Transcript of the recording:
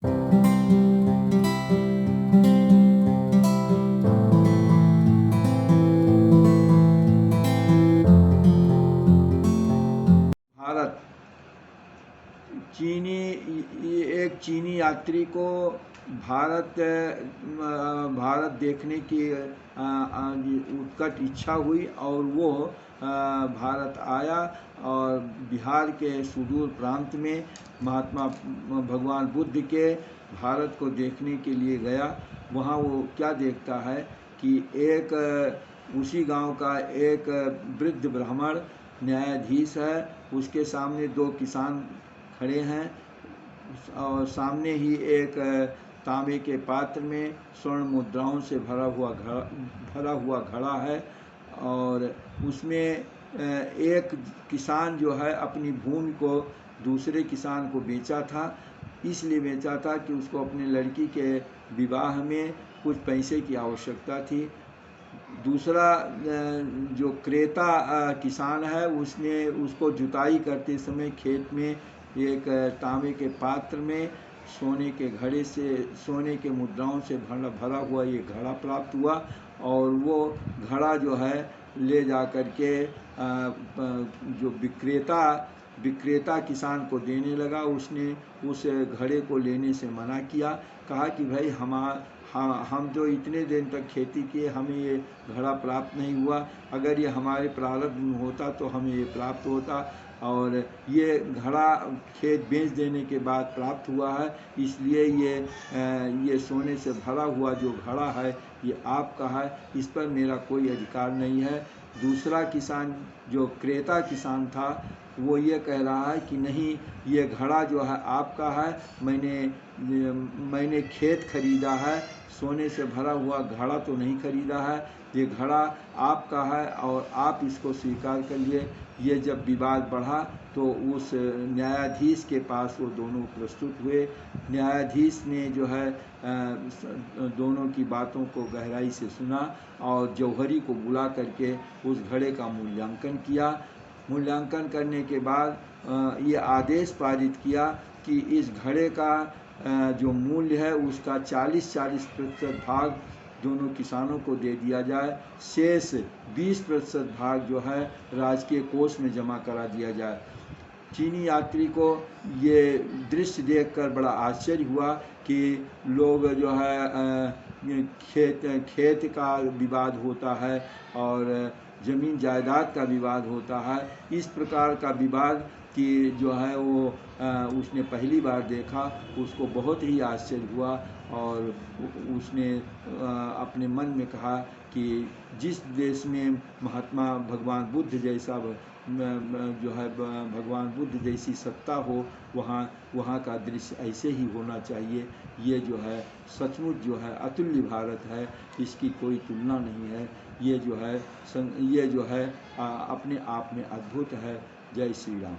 भारत चीनी एक चीनी यात्री को भारत देखने की उत्कट इच्छा हुई और वो भारत आया और बिहार के सुदूर प्रांत में महात्मा भगवान बुद्ध के भारत को देखने के लिए गया। वहाँ वो क्या देखता है कि एक उसी गांव का एक वृद्ध ब्राह्मण न्यायाधीश है, उसके सामने दो किसान खड़े हैं और सामने ही एक तांबे के पात्र में स्वर्ण मुद्राओं से भरा हुआ घड़ा है और उसमें एक किसान जो है अपनी भूमि को दूसरे किसान को बेचा था, इसलिए बेचा था कि उसको अपने लड़की के विवाह में कुछ पैसे की आवश्यकता थी। दूसरा जो क्रेता किसान है उसने उसको जुताई करते समय खेत में एक तांबे के पात्र में सोने के घड़े से सोने के मुद्राओं से भरा हुआ ये घड़ा प्राप्त हुआ और वो घड़ा जो है ले जा कर के जो विक्रेता किसान को देने लगा। उसने उस घड़े को लेने से मना किया, कहा कि भाई हम जो इतने दिन तक खेती किए हमें ये घड़ा प्राप्त नहीं हुआ, अगर ये हमारे प्रारब्ध में होता तो हमें ये प्राप्त होता और ये घड़ा खेत बेच देने के बाद प्राप्त हुआ है, इसलिए ये सोने से भरा हुआ जो घड़ा है ये आपका है, इस पर मेरा कोई अधिकार नहीं है। दूसरा किसान जो क्रेता किसान था वो ये कह रहा है कि नहीं, ये घड़ा जो है आपका है, मैंने खेत खरीदा है, सोने से भरा हुआ घड़ा तो नहीं खरीदा है, ये घड़ा आपका है और आप इसको स्वीकार करिए। ये जब विवाद बढ़ा तो उस न्यायाधीश के पास वो दोनों प्रस्तुत हुए। न्यायाधीश ने जो है दोनों की बातों को गहराई से सुना और जौहरी को बुला करके उस घड़े का मूल्यांकन किया। मूल्यांकन करने के बाद ये आदेश पारित किया कि इस घड़े का जो मूल्य है उसका 40% भाग दोनों किसानों को दे दिया जाए, शेष 20% भाग जो है राजकीय कोष में जमा करा दिया जाए। चीनी यात्री को ये दृश्य देखकर बड़ा आश्चर्य हुआ कि लोग जो है खेत का विवाद होता है और ज़मीन जायदाद का विवाद होता है, इस प्रकार का विवाद कि जो है वो उसने पहली बार देखा। उसको बहुत ही आश्चर्य हुआ और उसने अपने मन में कहा कि जिस देश में महात्मा भगवान बुद्ध जैसा जो है भगवान बुद्ध जैसी सत्ता हो वहाँ का दृश्य ऐसे ही होना चाहिए। ये जो है सचमुच जो है अतुल्य भारत है, इसकी कोई तुलना नहीं है। ये जो है अपने आप में अद्भुत है। जय श्री राम।